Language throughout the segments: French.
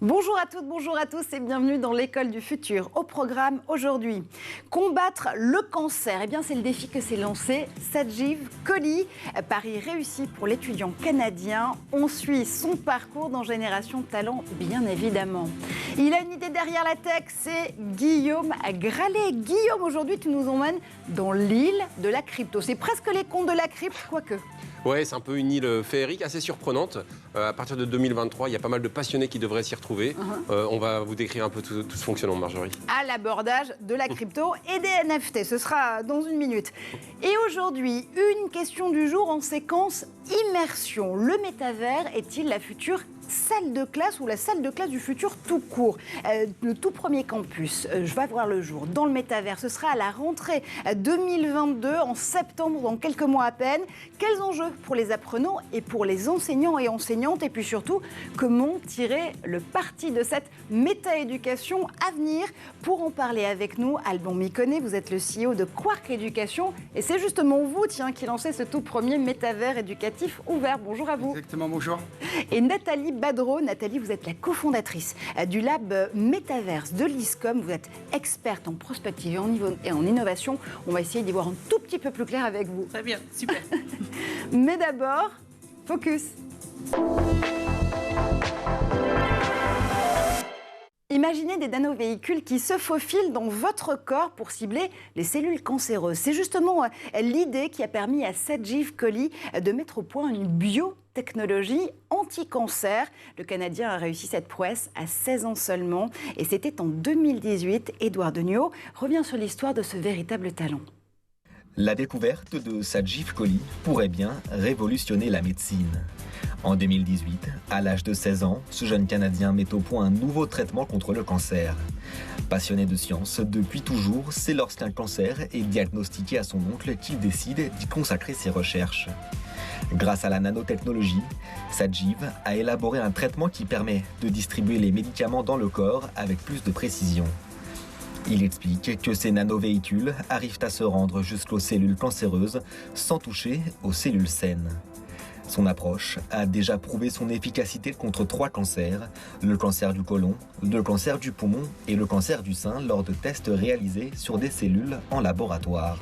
Bonjour à toutes, bonjour à tous et bienvenue dans l'école du futur. Au programme aujourd'hui, combattre le cancer. Eh bien, c'est le défi que s'est lancé Sajiv Kohli. Pari réussi pour l'étudiant canadien. On suit son parcours dans Génération Talent, bien évidemment. Il a une idée derrière la tech, c'est Guillaume Gralet. Guillaume, aujourd'hui, tu nous emmènes dans l'île de la crypto. C'est presque les contes de la crypte, quoique. Ouais, c'est un peu une île féerique assez surprenante. À partir de 2023, il y a pas mal de passionnés qui devraient s'y retrouver. On va vous décrire un peu tout ce fonctionnement, Marjorie. À l'abordage de la crypto et des NFT, ce sera dans une minute. Et aujourd'hui, une question du jour en séquence immersion. Le métavers est-il la future salle de classe ou la salle de classe du futur tout court? Le tout premier campus va voir le jour dans le métavers. Ce sera à la rentrée 2022, en septembre, dans quelques mois à peine. Quels enjeux pour les apprenants et pour les enseignants et enseignantes? Et puis surtout, comment tirer le parti de cette méta-éducation à venir? Pour en parler avec nous, Alban Miconnais, vous êtes le CEO de Quark Éducation. Et c'est justement vous, qui lancez ce tout premier métavers éducatif ouvert. Bonjour à vous. Exactement, bonjour. Et Nathalie Badreau. Nathalie, vous êtes la cofondatrice du lab Metaverse de l'ISCOM. Vous êtes experte en prospective et en innovation. On va essayer d'y voir un tout petit peu plus clair avec vous. Très bien, super. Mais d'abord, focus. Imaginez des nanovéhicules qui se faufilent dans votre corps pour cibler les cellules cancéreuses. C'est justement l'idée qui a permis à Sajiv Kohli de mettre au point une biotechnologie anti-cancer. Le Canadien a réussi cette prouesse à 16 ans seulement. Et c'était en 2018. Édouard Degnaud revient sur l'histoire de ce véritable talent. La découverte de Sajiv Kohli pourrait bien révolutionner la médecine. En 2018, à l'âge de 16 ans, ce jeune Canadien met au point un nouveau traitement contre le cancer. Passionné de science depuis toujours, c'est lorsqu'un cancer est diagnostiqué à son oncle qu'il décide d'y consacrer ses recherches. Grâce à la nanotechnologie, Sajiv a élaboré un traitement qui permet de distribuer les médicaments dans le corps avec plus de précision. Il explique que ces nanovéhicules arrivent à se rendre jusqu'aux cellules cancéreuses sans toucher aux cellules saines. Son approche a déjà prouvé son efficacité contre 3 cancers, le cancer du côlon, le cancer du poumon et le cancer du sein lors de tests réalisés sur des cellules en laboratoire.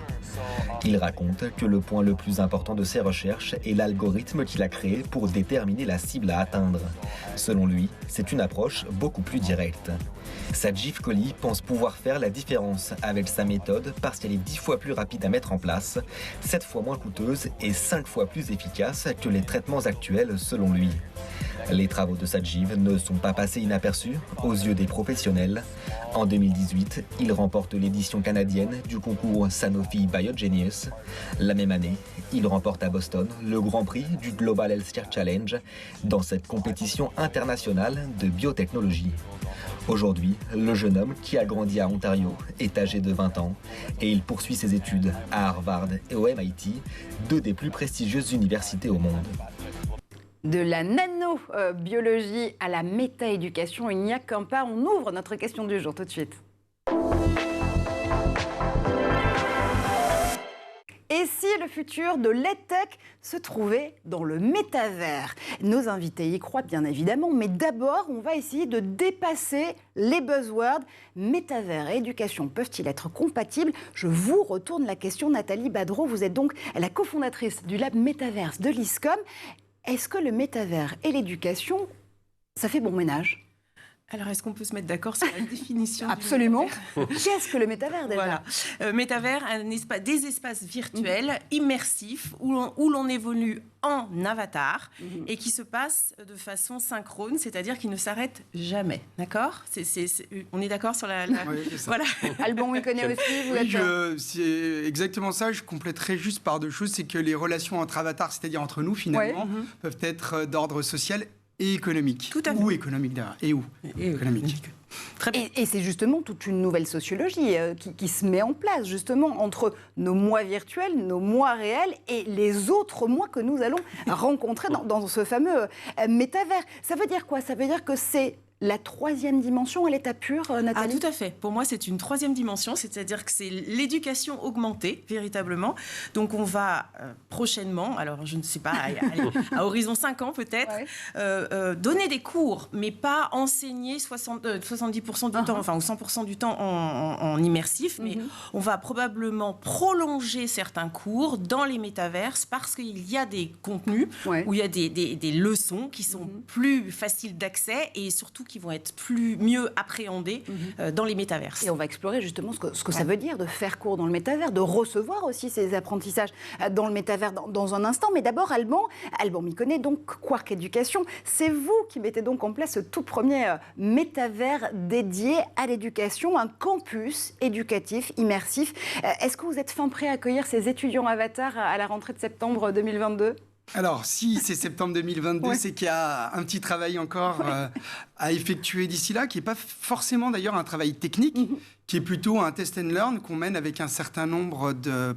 Il raconte que le point le plus important de ses recherches est l'algorithme qu'il a créé pour déterminer la cible à atteindre. Selon lui, c'est une approche beaucoup plus directe. Sajiv Kohli pense pouvoir faire la différence avec sa méthode parce qu'elle est 10 fois plus rapide à mettre en place, 7 fois moins coûteuse et 5 fois plus efficace que les traitements actuels selon lui. Les travaux de Sajiv ne sont pas passés inaperçus aux yeux des professionnels. En 2018, il remporte l'édition canadienne du concours Sanofi Biogenius. La même année, il remporte à Boston le Grand Prix du Global Healthcare Challenge dans cette compétition internationale de biotechnologie. Aujourd'hui, le jeune homme qui a grandi à Ontario est âgé de 20 ans et il poursuit ses études à Harvard et au MIT, 2 des plus prestigieuses universités au monde. De la nanobiologie à la méta-éducation, il n'y a qu'un pas. On ouvre notre question du jour tout de suite. Et si le futur de l'EdTech se trouvait dans le métavers? Nos invités y croient bien évidemment, mais d'abord, on va essayer de dépasser les buzzwords. Métavers et éducation peuvent-ils être compatibles? Je vous retourne la question, Nathalie Badreau. Vous êtes donc la cofondatrice du lab Metaverse de l'ISCOM. Est-ce que le métavers et l'éducation, ça fait bon ménage? Alors, est-ce qu'on peut se mettre d'accord sur la définition? Absolument. Qu'est-ce que le métavers déjà? Voilà. Métavers, des espaces virtuels immersifs où l'on évolue en avatar et qui se passent de façon synchrone, c'est-à-dire qui ne s'arrêtent jamais. D'accord? On est d'accord sur la... Oui, c'est ça. Voilà. Alban, on connaît aussi. C'est exactement ça. Je compléterai juste par 2 choses. C'est que les relations entre avatars, c'est-à-dire entre nous, finalement, peuvent être d'ordre social et économique. Tout à fait. Ou économique d'ailleurs. Et économique. Très bien. Et c'est justement toute une nouvelle sociologie qui se met en place, justement, entre nos moi virtuels, nos moi réels et les autres moi que nous allons rencontrer dans ce fameux métavers. Ça veut dire quoi? Ça veut dire que c'est La troisième dimension, elle est à pure, Nathalie? Ah, tout à fait. Pour moi, c'est une troisième dimension, c'est-à-dire que c'est l'éducation augmentée, véritablement. Donc, on va prochainement, alors je ne sais pas, à horizon 5 ans peut-être, donner des cours, mais pas enseigner 70% du temps, enfin, ou 100% du temps en immersif, mais on va probablement prolonger certains cours dans les métaverses parce qu'il y a des contenus où il y a des leçons qui sont plus faciles d'accès et surtout qui vont être mieux appréhendées dans les métaverses. Et on va explorer justement ce que ça veut dire de faire cours dans le métavers, de recevoir aussi ces apprentissages dans le métavers dans un instant. Mais d'abord, Alban m'y connaît, donc Quark Éducation. C'est vous qui mettez donc en place ce tout premier métavers dédié à l'éducation, un campus éducatif immersif. Est-ce que vous êtes fin prêt à accueillir ces étudiants avatars à la rentrée de septembre 2022 ? Alors, si c'est septembre 2022, c'est qu'il y a un petit travail encore à effectuer d'ici là, qui n'est pas forcément d'ailleurs un travail technique, qui est plutôt un test and learn qu'on mène avec un certain nombre de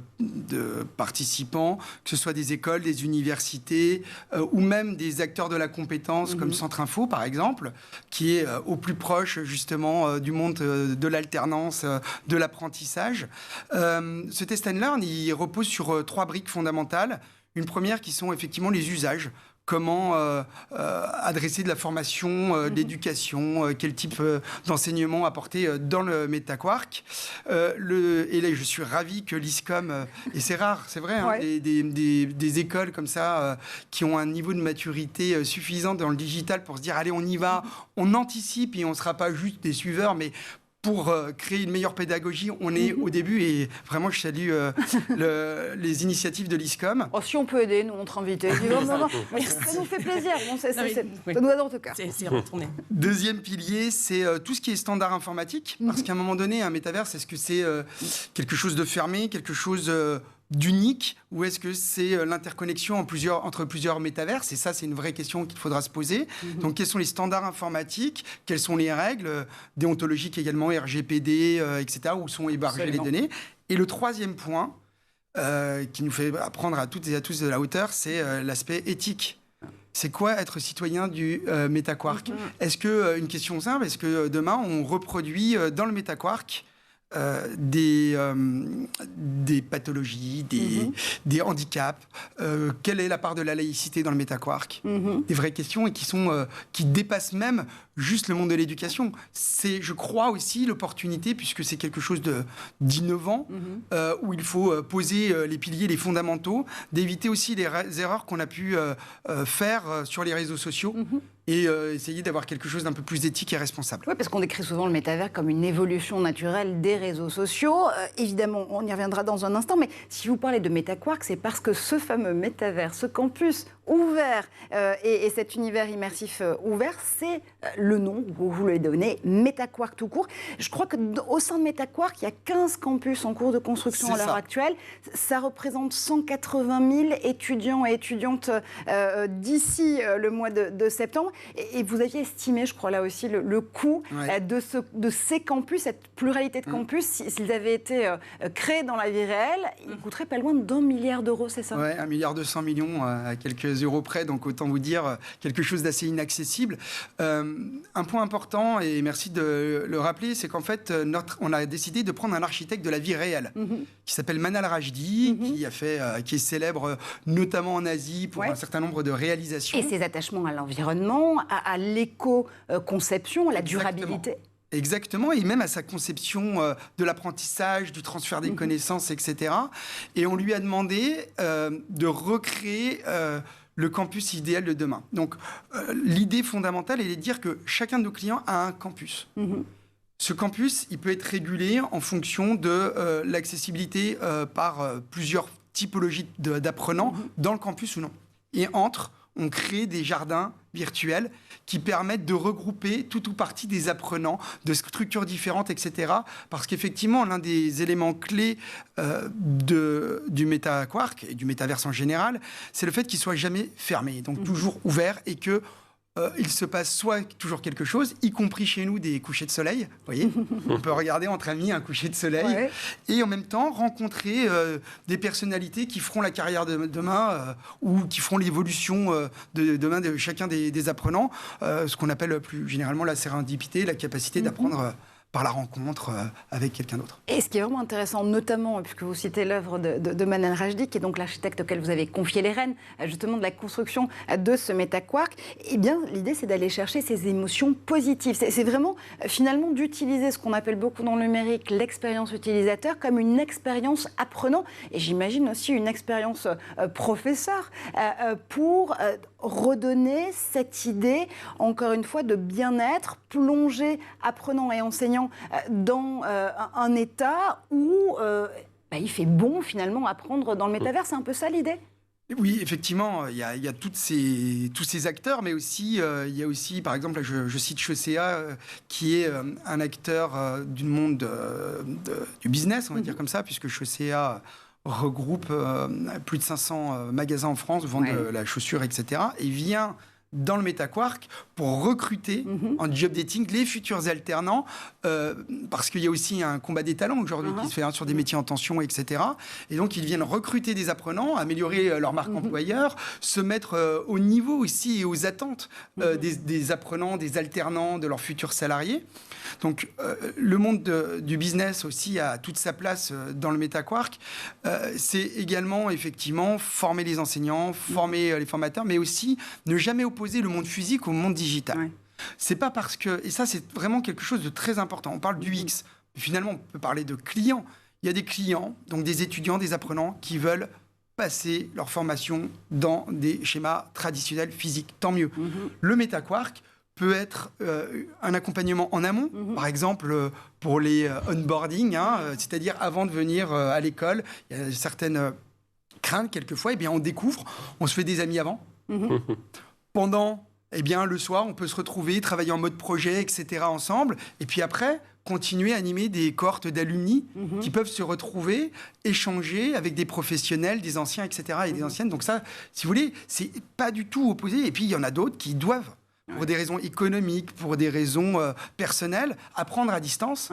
participants, que ce soit des écoles, des universités, ou même des acteurs de la compétence, comme Centre Info, par exemple, qui est au plus proche, justement, du monde de l'alternance, de l'apprentissage. Ce test and learn, il repose sur 3 briques fondamentales. Une première qui sont effectivement les usages. Comment adresser de la formation, de l'éducation, quel type d'enseignement apporter dans le MetaQuark. Et là, je suis ravi que l'ISCOM, et c'est rare, c'est vrai, des écoles comme ça qui ont un niveau de maturité suffisant dans le digital pour se dire, allez, on y va, on anticipe et on ne sera pas juste des suiveurs, mais pour créer une meilleure pédagogie, on est au début et vraiment je salue les initiatives de l'ISCOM. Oh, si on peut aider, nous, notre invité. Ça nous fait plaisir. Bon, ça nous adore en tout cas. C'est retourné. Deuxième pilier, c'est tout ce qui est standard informatique. Parce qu'à un moment donné, un métaverse, est-ce que c'est quelque chose de fermé, quelque chose d'unique, ou est-ce que c'est l'interconnexion entre plusieurs métaverses? Et ça, c'est une vraie question qu'il faudra se poser. Donc, quels sont les standards informatiques? Quelles sont les règles déontologiques également, RGPD, etc., où sont hébergées les données? Et le troisième point, qui nous fait prendre à toutes et à tous de la hauteur, c'est l'aspect éthique. C'est quoi être citoyen du MetaQuark? Est-ce que, une question simple, est-ce que demain, on reproduit dans le MetaQuark des pathologies, des handicaps, quelle est la part de la laïcité dans le MetaQuark? Des vraies questions et qui dépassent même juste le monde de l'éducation. C'est, je crois aussi, l'opportunité, puisque c'est quelque chose d'innovant, où il faut poser les piliers, les fondamentaux, d'éviter aussi les erreurs qu'on a pu faire sur les réseaux sociaux. Et essayer d'avoir quelque chose d'un peu plus éthique et responsable. Oui, parce qu'on décrit souvent le métavers comme une évolution naturelle des réseaux sociaux. Évidemment, on y reviendra dans un instant, mais si vous parlez de MetaQuark, c'est parce que ce fameux métavers, ce campus ouvert et cet univers immersif ouvert, c'est le nom que vous lui donné, MetaQuark tout court. Je crois qu'au sein de MetaQuark, il y a 15 campus en cours de construction à l'heure actuelle. Ça représente 180 000 étudiants et étudiantes d'ici le mois de septembre. Et vous aviez estimé, je crois là aussi, le coût de ces campus, cette pluralité de campus, s'ils avaient été créés dans la vie réelle, ils coûteraient pas loin d'1 milliard d'euros, c'est ça? Oui, 1,2 milliard à quelques euros près, donc autant vous dire quelque chose d'assez inaccessible. Un point important, et merci de le rappeler, c'est qu'en fait, on a décidé de prendre un architecte de la vie réelle, qui s'appelle Manal Rajdi, qui est célèbre notamment en Asie pour un certain nombre de réalisations. Et ses attachements à l'environnement, à l'éco-conception, à la durabilité. Exactement, et même à sa conception de l'apprentissage, du transfert des connaissances, etc. Et on lui a demandé de recréer le campus idéal de demain. Donc, l'idée fondamentale, elle est de dire que chacun de nos clients a un campus. Ce campus, il peut être régulé en fonction de l'accessibilité par plusieurs typologies d'apprenants dans le campus ou non. Et on crée des jardins virtuels qui permettent de regrouper tout ou partie des apprenants de structures différentes, etc. Parce qu'effectivement, l'un des éléments clés du MetaQuark et du métaverse en général, c'est le fait qu'il ne soit jamais fermé, donc toujours ouvert, et que il se passe soit toujours quelque chose, y compris chez nous des couchers de soleil. Vous voyez, on peut regarder entre amis un coucher de soleil et en même temps rencontrer des personnalités qui feront la carrière de demain ou qui feront l'évolution de demain de chacun des apprenants. Ce qu'on appelle plus généralement la sérendipité, la capacité d'apprendre par la rencontre avec quelqu'un d'autre. Et ce qui est vraiment intéressant, notamment, puisque vous citez l'œuvre de Manan Rajdi, qui est donc l'architecte auquel vous avez confié les rênes, justement de la construction de ce métaquark, eh bien, l'idée, c'est d'aller chercher ces émotions positives. C'est vraiment, finalement, d'utiliser ce qu'on appelle beaucoup dans le numérique l'expérience utilisateur comme une expérience apprenant, et j'imagine aussi une expérience professeur, pour redonner cette idée, encore une fois, de bien-être, plonger apprenants et enseignants dans un état où il fait bon, finalement, apprendre dans le métavers. C'est un peu ça, l'idée ? Oui, effectivement, il y a tous ces acteurs, mais aussi, il y a aussi, par exemple, je cite Chaussea, qui est un acteur du monde du business, on va dire comme ça, puisque Chaussea regroupe plus de 500 magasins en France, vendent de la chaussure, etc. Et vient dans le métaquark pour recruter en job dating les futurs alternants, parce qu'il y a aussi un combat des talents aujourd'hui qui se fait sur des métiers en tension, etc. Et donc, ils viennent recruter des apprenants, améliorer leur marque employeur, se mettre au niveau aussi et aux attentes des apprenants, des alternants, de leurs futurs salariés. Donc, le monde du business aussi a toute sa place dans le métaquark. C'est également, effectivement, former les enseignants, former les formateurs, mais aussi ne jamais opposer le monde physique au monde digital. Ouais. C'est pas parce que... Et ça, c'est vraiment quelque chose de très important. On parle du X. Finalement, on peut parler de clients. Il y a des clients, donc des étudiants, des apprenants, qui veulent passer leur formation dans des schémas traditionnels physiques. Tant mieux. Le métaquark peut être un accompagnement en amont, par exemple pour les onboarding, c'est-à-dire avant de venir à l'école. Il y a certaines craintes quelquefois, eh bien on découvre, on se fait des amis avant. Pendant, eh bien, le soir, on peut se retrouver, travailler en mode projet, etc. ensemble. Et puis après, continuer à animer des cohortes d'alumni qui peuvent se retrouver, échanger avec des professionnels, des anciens, etc. et des anciennes. Donc ça, si vous voulez, c'est pas du tout opposé. Et puis, il y en a d'autres qui doivent, pour des raisons économiques, pour des raisons personnelles, apprendre à distance.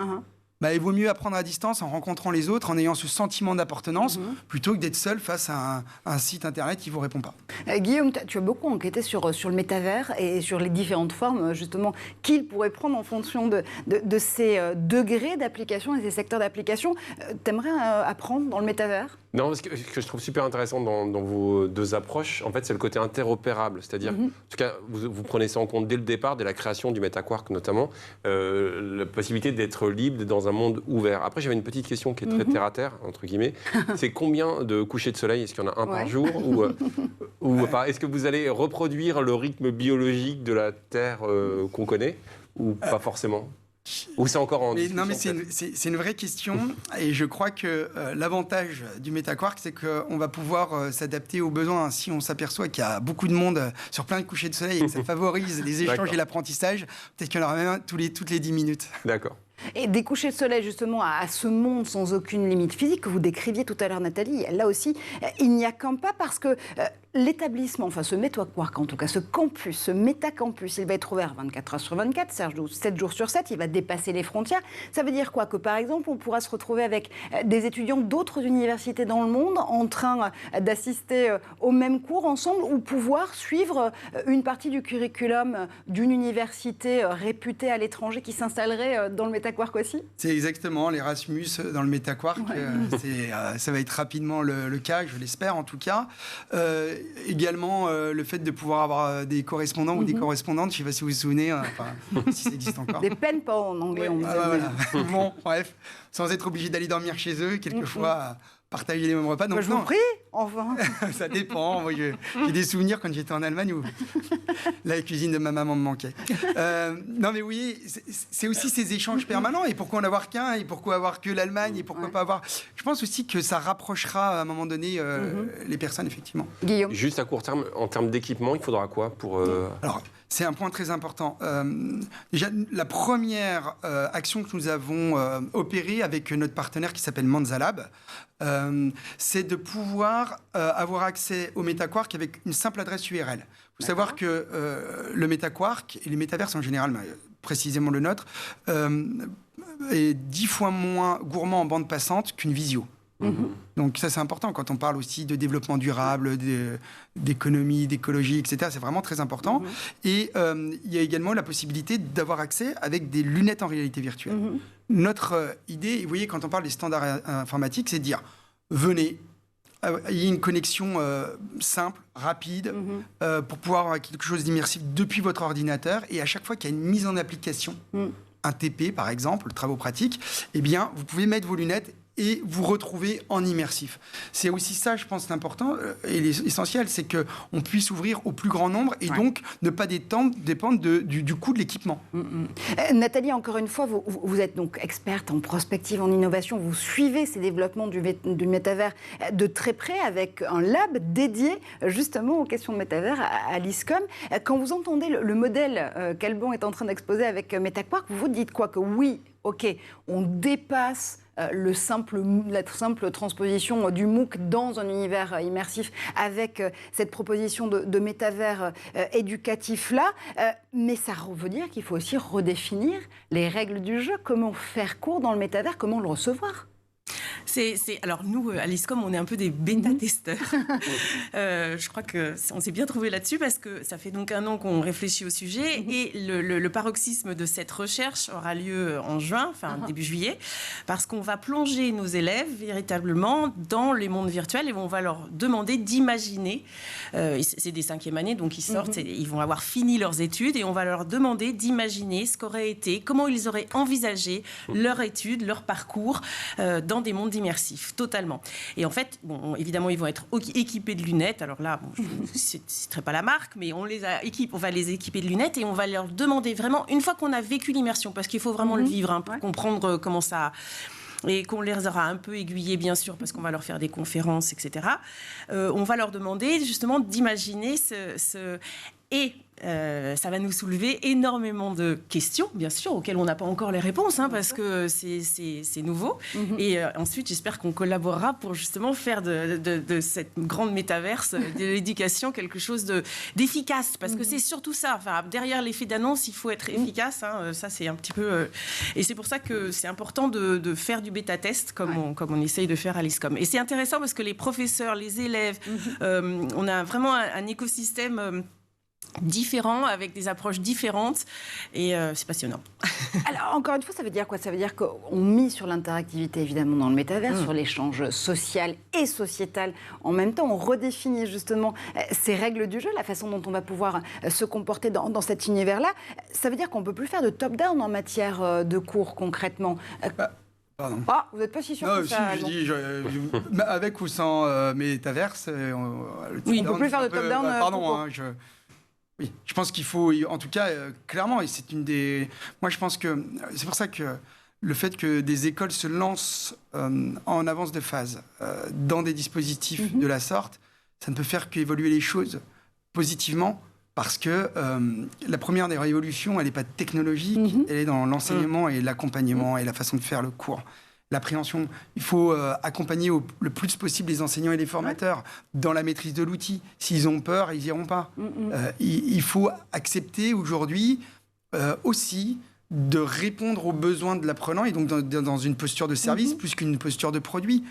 Il vaut mieux apprendre à distance en rencontrant les autres, en ayant ce sentiment d'appartenance, plutôt que d'être seul face à un site internet qui ne vous répond pas. Guillaume, tu as beaucoup enquêté sur le métavers et sur les différentes formes, justement, qu'il pourrait prendre en fonction de ces degrés d'application et ces secteurs d'application. T'aimerais apprendre dans le métavers ? Non, ce que je trouve super intéressant dans vos deux approches, en fait, c'est le côté interopérable. C'est-à-dire, en tout cas, vous prenez ça en compte dès le départ, dès la création du métaquark notamment, la possibilité d'être libre dans un monde ouvert. Après, j'avais une petite question qui est très terre-à-terre, entre guillemets. C'est combien de couchers de soleil ? Est-ce qu'il y en a un par jour ou pas ? Est-ce que vous allez reproduire le rythme biologique de la Terre qu'on connaît ou pas forcément ? Ou c'est encore en discussion ? Non, mais c'est une vraie question. Et je crois que l'avantage du métaquark, c'est qu'on va pouvoir s'adapter aux besoins. Si on s'aperçoit qu'il y a beaucoup de monde sur plein de couchers de soleil et que ça favorise les échanges et l'apprentissage, peut-être qu'il y en aura même un toutes les 10 minutes. D'accord. Et des couchers de soleil, justement, à ce monde sans aucune limite physique que vous décriviez tout à l'heure, Nathalie, là aussi, il n'y a qu'un pas parce que l'établissement, enfin ce métaquark en tout cas, ce campus, ce métacampus, il va être ouvert 24 heures sur 24, 7 jours sur 7, il va dépasser les frontières. Ça veut dire quoi ? Que par exemple, on pourra se retrouver avec des étudiants d'autres universités dans le monde en train d'assister aux mêmes cours ensemble ou pouvoir suivre une partie du curriculum d'une université réputée à l'étranger qui s'installerait dans le métaquark aussi ? C'est exactement l'Erasmus dans le métaquark. Ça va être rapidement le cas, je l'espère en tout cas. Également, le fait de pouvoir avoir des correspondants ou des correspondantes, je ne sais pas si vous vous souvenez, si ça existe encore. Des peines, pas en anglais, on dit. Voilà. Bon, bref, sans être obligé d'aller dormir chez eux, quelquefois partager les mêmes repas. Donc, je vous prie, enfin. Ça dépend. Moi, j'ai des souvenirs quand j'étais en Allemagne où la cuisine de ma maman me manquait. Non, mais oui, c'est aussi ces échanges permanents. Et pourquoi en avoir qu'un ? Et pourquoi avoir que l'Allemagne ? Et pourquoi pas avoir... Je pense aussi que ça rapprochera à un moment donné les personnes, effectivement. Guillaume ? Juste à court terme, en termes d'équipement, il faudra quoi pour... Alors, C'est un point très important. Déjà, la première action que nous avons opérée avec notre partenaire qui s'appelle Manzalab, c'est de pouvoir avoir accès au MetaQuark avec une simple adresse URL. Il faut savoir que le MetaQuark et les métaverses en général, mais précisément le nôtre, est 10 fois moins gourmand en bande passante qu'une visio. Donc ça, c'est important quand on parle aussi de développement durable, d'économie, d'écologie, etc. C'est vraiment très important. Et il y a également la possibilité d'avoir accès avec des lunettes en réalité virtuelle. Notre idée, vous voyez, quand on parle des standards informatiques, c'est de dire, venez, il y a une connexion simple, rapide, pour pouvoir avoir quelque chose d'immersif depuis votre ordinateur. Et à chaque fois qu'il y a une mise en application, un TP par exemple, travaux pratiques, eh bien, vous pouvez mettre vos lunettes et vous retrouver en immersif. C'est aussi ça, je pense, l'important et l'essentiel, c'est qu'on puisse ouvrir au plus grand nombre et donc ne pas dépendre du coût de l'équipement. Nathalie, encore une fois, vous êtes donc experte en prospective, en innovation. Vous suivez ces développements du métavers de très près avec un lab dédié justement aux questions de métavers à l'ISCOM. Quand vous entendez le modèle qu'Alban est en train d'exposer avec MetaQuark, vous vous dites quoi? Que oui, OK, on dépasse la simple transposition du MOOC dans un univers immersif avec cette proposition de métavers éducatif-là. Mais ça veut dire qu'il faut aussi redéfinir les règles du jeu. Comment faire cours dans le métavers? Comment le recevoir? Alors nous, à l'ISCOM, on est un peu des bêta-testeurs. Je crois qu'on s'est bien trouvé là-dessus parce que ça fait donc 1 an qu'on réfléchit au sujet et le paroxysme de cette recherche aura lieu en juin, début juillet, parce qu'on va plonger nos élèves véritablement dans les mondes virtuels et on va leur demander d'imaginer, c'est des 5e années, donc ils sortent, ils vont avoir fini leurs études et on va leur demander d'imaginer ce qu'aurait été, comment ils auraient envisagé leur étude, leur parcours dans des mondes immersifs, totalement. Et en fait, évidemment, ils vont être équipés de lunettes. Alors là, je ne citerai pas la marque, mais on va les équiper de lunettes et on va leur demander vraiment, une fois qu'on a vécu l'immersion, parce qu'il faut vraiment le vivre pour comprendre comment ça... Et qu'on les aura un peu aiguillés, bien sûr, parce qu'on va leur faire des conférences, etc. On va leur demander justement d'imaginer Et ça va nous soulever énormément de questions, bien sûr, auxquelles on n'a pas encore les réponses, parce que c'est nouveau. Et ensuite, j'espère qu'on collaborera pour justement faire de cette grande métaverse de l'éducation quelque chose d'efficace. Parce que c'est surtout ça. Derrière l'effet d'annonce, il faut être efficace. Ça, c'est un petit peu... Et c'est pour ça que c'est important de faire du bêta-test, comme on essaye de faire à l'ISCOM. Et c'est intéressant parce que les professeurs, les élèves, on a vraiment un écosystème... différents, avec des approches différentes, et c'est passionnant. Alors, encore une fois, ça veut dire quoi? Ça veut dire qu'on mise sur l'interactivité, évidemment, dans le métavers, sur l'échange social et sociétal en même temps. On redéfinit justement ces règles du jeu, la façon dont on va pouvoir se comporter dans cet univers-là. Ça veut dire qu'on ne peut plus faire de top-down en matière de cours, concrètement. Pardon. Ah, vous n'êtes pas si sûr que ça. Si, avec ou sans métaverse, oui, on ne peut plus faire de top-down. Pardon, oui, je pense qu'il faut, en tout cas, clairement, et c'est une des... Moi, je pense que c'est pour ça que le fait que des écoles se lancent en avance de phase dans des dispositifs de la sorte, ça ne peut faire qu'évoluer les choses positivement, parce que la première des révolutions, elle n'est pas technologique, elle est dans l'enseignement et l'accompagnement et la façon de faire le cours. L'appréhension, il faut accompagner le plus possible les enseignants et les formateurs dans la maîtrise de l'outil. S'ils ont peur, ils n'iront pas. Il faut accepter aujourd'hui aussi de répondre aux besoins de l'apprenant et donc dans une posture de service plus qu'une posture de produit.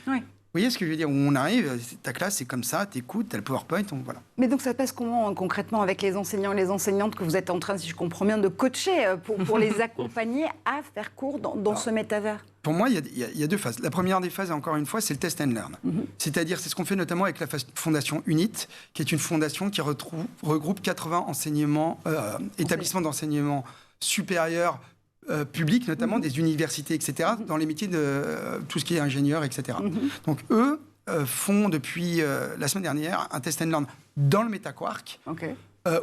Vous voyez ce que je veux dire? Où on arrive, ta classe, c'est comme ça, t'écoutes, t'as le PowerPoint, voilà. Mais donc ça passe comment concrètement avec les enseignants et les enseignantes que vous êtes en train, si je comprends bien, de coacher pour les accompagner à faire cours dans ce métavers? Pour moi, il y a 2 phases. La première des phases, encore une fois, c'est le test and learn. C'est-à-dire, c'est ce qu'on fait notamment avec la fondation UNIT, qui est une fondation qui regroupe 80 établissements d'enseignement supérieur, publics, notamment des universités, etc., dans les métiers de tout ce qui est ingénieur, etc. Donc, eux font depuis la semaine dernière un test and learn dans le MetaQuark,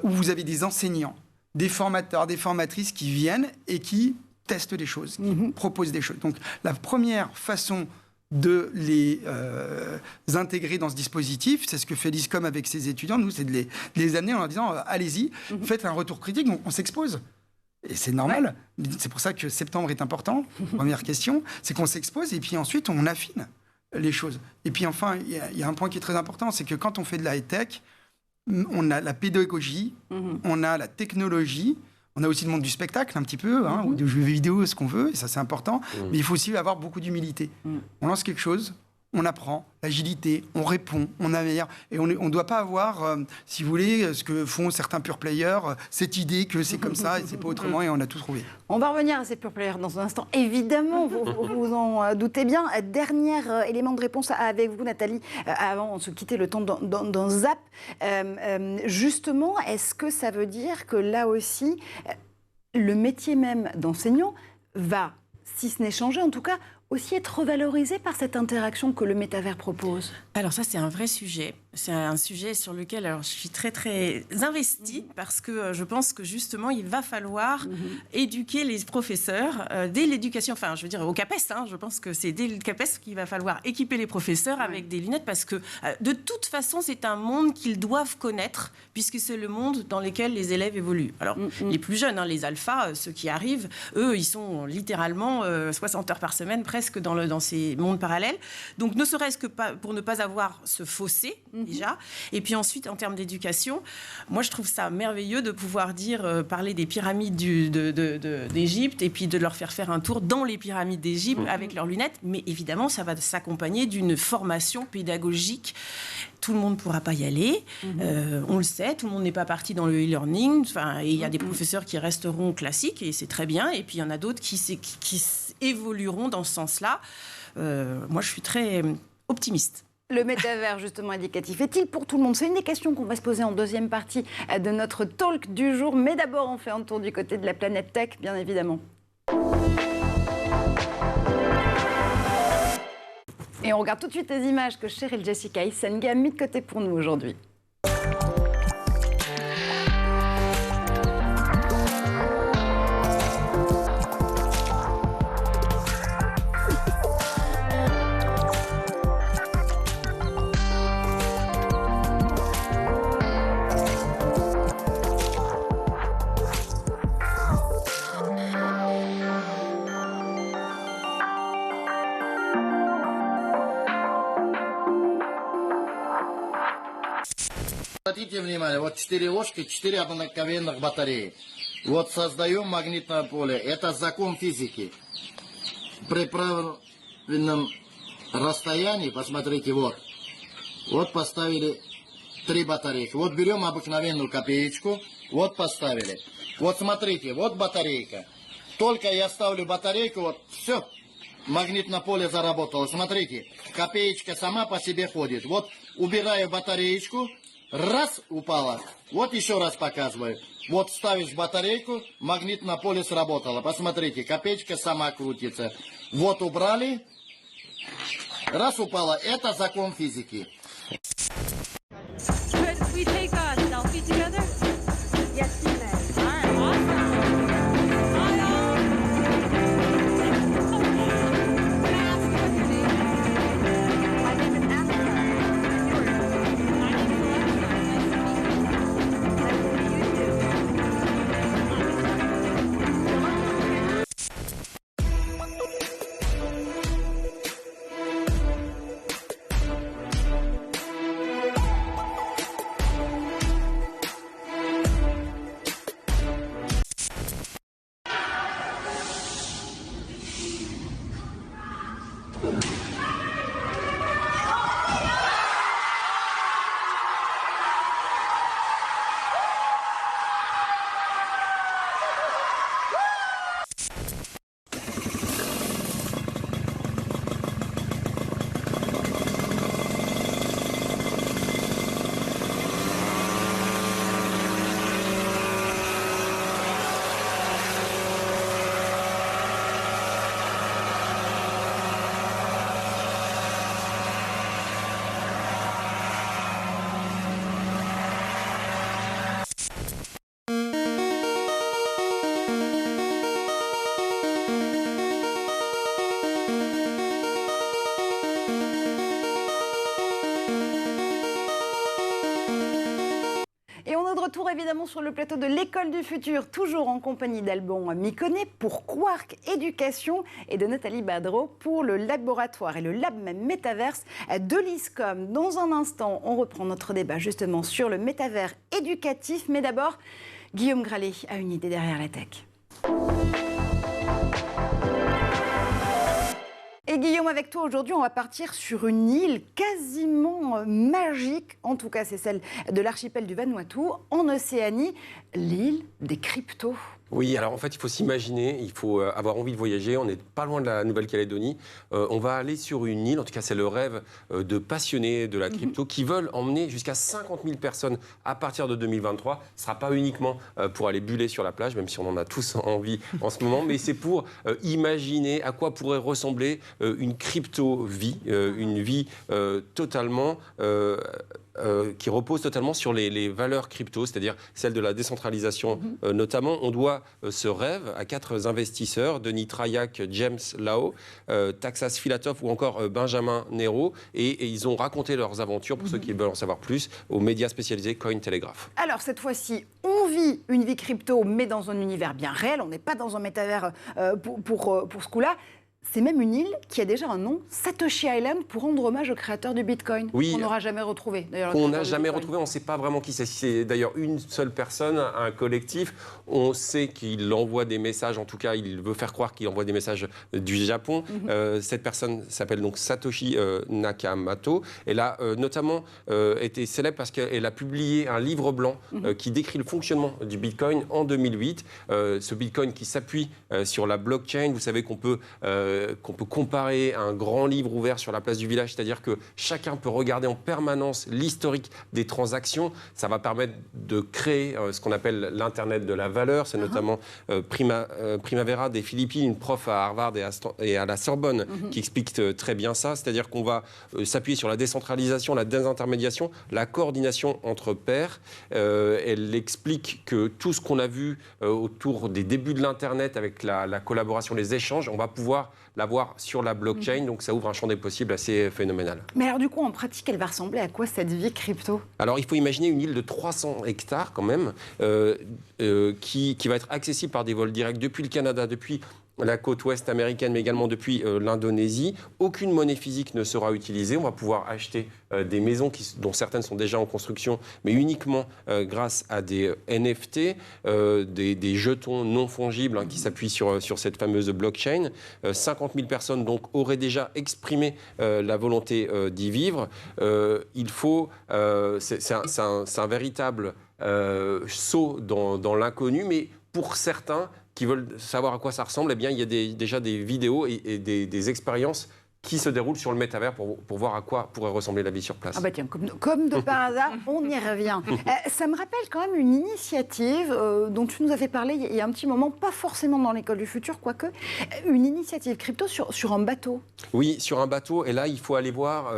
où vous avez des enseignants, des formateurs, des formatrices qui viennent et qui testent des choses, qui proposent des choses. Donc, la première façon de les intégrer dans ce dispositif. C'est ce que fait l'ISCOM avec ses étudiants. Nous, c'est de les amener en leur disant allez-y, faites un retour critique, on s'expose. Et c'est normal. Ouais. C'est pour ça que septembre est important. Première question, c'est qu'on s'expose et puis ensuite on affine les choses. Et puis enfin, il y a un point qui est très important, c'est que quand on fait de la high-tech, on a la pédagogie, on a la technologie, on a aussi le monde du spectacle un petit peu, ou du jeu vidéo, ce qu'on veut, et ça c'est important. Mais il faut aussi avoir beaucoup d'humilité. On lance quelque chose, on apprend, l'agilité, on répond, on améliore. Et on ne doit pas avoir, si vous voulez, ce que font certains pure players, cette idée que c'est comme ça et c'est pas autrement et on a tout trouvé. On va revenir à ces pure players dans un instant. Évidemment, vous en doutez bien. Dernier élément de réponse avec vous, Nathalie, avant de se quitter le temps dans Zap. Justement, est-ce que ça veut dire que là aussi, le métier même d'enseignant va, si ce n'est changer, en tout cas, aussi être revalorisé par cette interaction que le métavers propose? Alors ça, c'est un vrai sujet. C'est un sujet sur lequel je suis très, très investie parce que je pense que justement, il va falloir éduquer les professeurs dès l'éducation, enfin, je veux dire, au CAPES. Je pense que c'est dès le CAPES qu'il va falloir équiper les professeurs avec des lunettes parce que de toute façon, c'est un monde qu'ils doivent connaître puisque c'est le monde dans lequel les élèves évoluent. Alors, les plus jeunes, les alphas, ceux qui arrivent, eux, ils sont littéralement 60 heures par semaine presque dans ces mondes parallèles. Donc, ne serait-ce que pour ne pas avoir ce fossé, déjà. Et puis ensuite, en termes d'éducation, moi, je trouve ça merveilleux de pouvoir parler des pyramides d'Égypte et puis de leur faire un tour dans les pyramides d'Égypte avec leurs lunettes. Mais évidemment, ça va s'accompagner d'une formation pédagogique. Tout le monde ne pourra pas y aller. On le sait, tout le monde n'est pas parti dans le e-learning. Enfin, il y a des professeurs qui resteront classiques et c'est très bien. Et puis, il y en a d'autres qui évolueront dans ce sens-là. Moi, je suis très optimiste. Le métavers, justement, éducatif, est-il pour tout le monde? C'est une des questions qu'on va se poser en deuxième partie de notre talk du jour. Mais d'abord, on fait un tour du côté de la planète tech, bien évidemment. Et on regarde tout de suite les images que Cheryl Jessica Isenga a mis de côté pour nous aujourd'hui. Обратите внимание, вот 4 ложки, 4 одноковенных батареи. Вот создаем магнитное поле. Это закон физики. При правильном расстоянии, посмотрите, вот поставили 3 батарейки. Вот берем обыкновенную копеечку, вот поставили. Вот смотрите, вот батарейка. Только я ставлю батарейку, вот все, магнитное поле заработало. Смотрите, копеечка сама по себе ходит. Вот убираю батареечку. Раз, упала. Вот еще раз показываю. Вот ставишь батарейку, магнитное поле сработало. Посмотрите, копеечка сама крутится. Вот убрали. Раз, упала. Это закон физики. Could we take a selfie together? Yes, you may. All right, awesome. Can I ask you what your name is? My name is Ashley. My name is Alexa. Nice to meet you. Nice to meet you too. de retour évidemment sur le plateau de l'École du Futur, toujours en compagnie d'Alban Miconnet pour Quark Éducation et de Nathalie Badreau pour le laboratoire et le lab métaverse de l'ISCOM. Dans un instant, on reprend notre débat justement sur le métavers éducatif. Mais d'abord, Guillaume Gralet a une idée derrière la tech. Et Guillaume, avec toi aujourd'hui, on va partir sur une île quasiment magique, en tout cas c'est celle de l'archipel du Vanuatu, en Océanie, l'île des cryptos. Oui, alors en fait, il faut s'imaginer, il faut avoir envie de voyager. On n'est pas loin de la Nouvelle-Calédonie. On va aller sur une île, en tout cas, c'est le rêve de passionnés de la crypto qui veulent emmener jusqu'à 50 000 personnes à partir de 2023. Ce ne sera pas uniquement pour aller buller sur la plage, même si on en a tous envie en ce moment, mais c'est pour imaginer à quoi pourrait ressembler une crypto-vie, une vie totalement... qui repose totalement sur les valeurs crypto, c'est-à-dire celle de la décentralisation notamment. On doit ce rêve à 4 investisseurs, Denis Traillac, James Lao, Taxas Filatov ou encore Benjamin Nero, et ils ont raconté leurs aventures, pour ceux qui veulent en savoir plus, aux médias spécialisés Cointelegraph. Alors cette fois-ci, on vit une vie crypto, mais dans un univers bien réel, on n'est pas dans un métavers pour ce coup-là. C'est même une île qui a déjà un nom, Satoshi Island, pour rendre hommage au créateur du Bitcoin. Oui, qu'on n'aura jamais retrouvé. Qu'on n'a jamais retrouvé, on ne sait pas vraiment qui c'est. C'est d'ailleurs une seule personne, un collectif. On sait qu'il envoie des messages, en tout cas, il veut faire croire qu'il envoie des messages du Japon. Cette personne s'appelle donc Satoshi Nakamoto. Elle a notamment été célèbre parce qu'elle a publié un livre blanc qui décrit le fonctionnement du Bitcoin en 2008. Ce Bitcoin qui s'appuie sur la blockchain. Vous savez qu'on peut comparer un grand livre ouvert sur la place du village, c'est-à-dire que chacun peut regarder en permanence l'historique des transactions. Ça va permettre de créer ce qu'on appelle l'Internet de la valeur. C'est notamment Primavera des Philippines, une prof à Harvard et à la Sorbonne, qui explique très bien ça. C'est-à-dire qu'on va s'appuyer sur la décentralisation, la désintermédiation, la coordination entre pairs. Elle explique que tout ce qu'on a vu autour des débuts de l'Internet avec la collaboration, les échanges, on va pouvoir l'avoir sur la blockchain, donc ça ouvre un champ des possibles assez phénoménal. Mais alors du coup, en pratique, elle va ressembler à quoi cette vie crypto? Alors il faut imaginer une île de 300 hectares quand même, qui va être accessible par des vols directs depuis le Canada, depuis la côte ouest américaine, mais également depuis l'Indonésie. Aucune monnaie physique ne sera utilisée. On va pouvoir acheter des maisons dont certaines sont déjà en construction, mais uniquement grâce à des NFT, des jetons non fongibles qui s'appuient sur cette fameuse blockchain. 50 000 personnes donc auraient déjà exprimé la volonté d'y vivre. C'est un véritable saut dans l'inconnu, mais pour certains qui veulent savoir à quoi ça ressemble, eh bien, il y a déjà des vidéos et des expériences qui se déroulent sur le métavers pour voir à quoi pourrait ressembler la vie sur place. Ah bah tiens, comme de par hasard, on y revient. Ça me rappelle quand même une initiative dont tu nous avais parlé il y a un petit moment, pas forcément dans l'École du Futur, quoique, une initiative crypto sur un bateau. Oui, sur un bateau, et là, il faut aller voir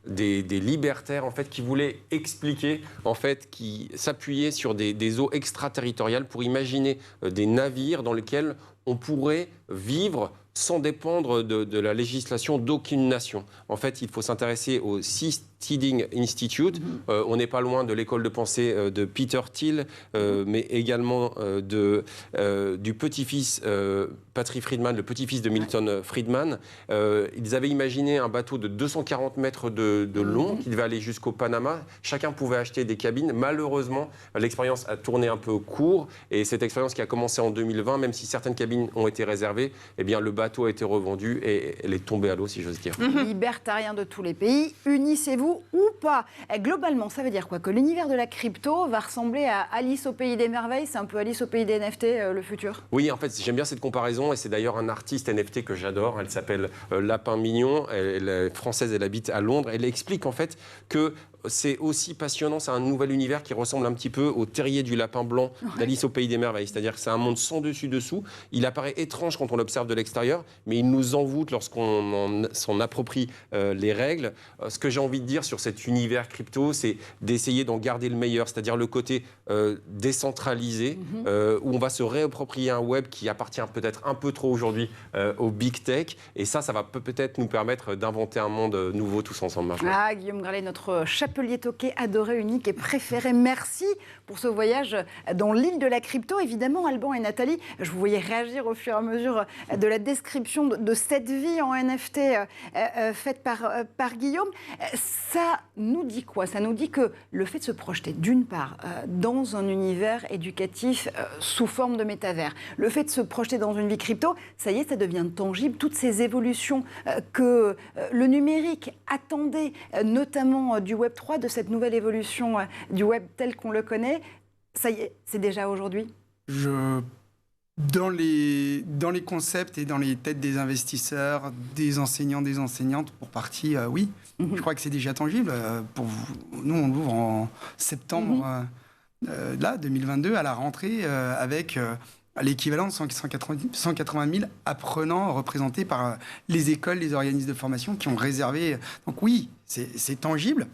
des libertaires, en fait, qui voulaient expliquer, en fait, qui s'appuyaient sur des eaux extraterritoriales pour imaginer des navires dans lesquels on pourrait vivre sans dépendre de la législation d'aucune nation. En fait, il faut s'intéresser au Seasteading Institute. On n'est pas loin de l'école de pensée de Peter Thiel, mais également du petit-fils Patrick Friedman, le petit-fils de Milton Friedman. Ils avaient imaginé un bateau de 240 mètres de long qui devait aller jusqu'au Panama. Chacun pouvait acheter des cabines. Malheureusement, l'expérience a tourné un peu court, et cette expérience qui a commencé en 2020, même si certaines cabines ont été réservées, eh bien, le bateau a été revendu et elle est tombée à l'eau, si j'ose dire. Libertariens de tous les pays, unissez-vous ou pas. Globalement, ça veut dire quoi? Que l'univers de la crypto va ressembler à Alice au pays des merveilles? C'est un peu Alice au pays des NFT, le futur? Oui, en fait, j'aime bien cette comparaison, et c'est d'ailleurs un artiste NFT que j'adore. Elle s'appelle Lapin Mignon. Elle est française, elle habite à Londres. Elle explique en fait que c'est aussi passionnant, c'est un nouvel univers qui ressemble un petit peu au terrier du lapin blanc d'Alice au pays des merveilles. C'est-à-dire que c'est un monde sans dessus-dessous. Il apparaît étrange quand on l'observe de l'extérieur, mais il nous envoûte lorsqu'on s'en approprie les règles. Ce que j'ai envie de dire sur cet univers crypto, c'est d'essayer d'en garder le meilleur, c'est-à-dire le côté décentralisé, où on va se réapproprier un web qui appartient peut-être un peu trop aujourd'hui au big tech. Et ça va peut-être nous permettre d'inventer un monde nouveau tous ensemble. Ah, Guillaume Gralet, notre chapitre Chapelier Tauquet, adoré, unique et préféré. Merci pour ce voyage dans l'île de la crypto. Évidemment, Alban et Nathalie, je vous voyais réagir au fur et à mesure de la description de cette vie en NFT faite par Guillaume. Ça nous dit quoi? Ça nous dit que le fait de se projeter, d'une part, dans un univers éducatif sous forme de métavers, le fait de se projeter dans une vie crypto, ça y est, ça devient tangible. Toutes ces évolutions que le numérique attendait, notamment du Web 3, de cette nouvelle évolution du Web tel qu'on le connaît, ça y est, c'est déjà aujourd'hui? Dans les concepts et dans les têtes des investisseurs, des enseignants, des enseignantes, pour partie, oui. Je crois que c'est déjà tangible. Pour vous. Nous, on l'ouvre en septembre 2022, à la rentrée, avec l'équivalent de 180 000 apprenants représentés par les écoles, les organismes de formation qui ont réservé. Donc oui, c'est tangible.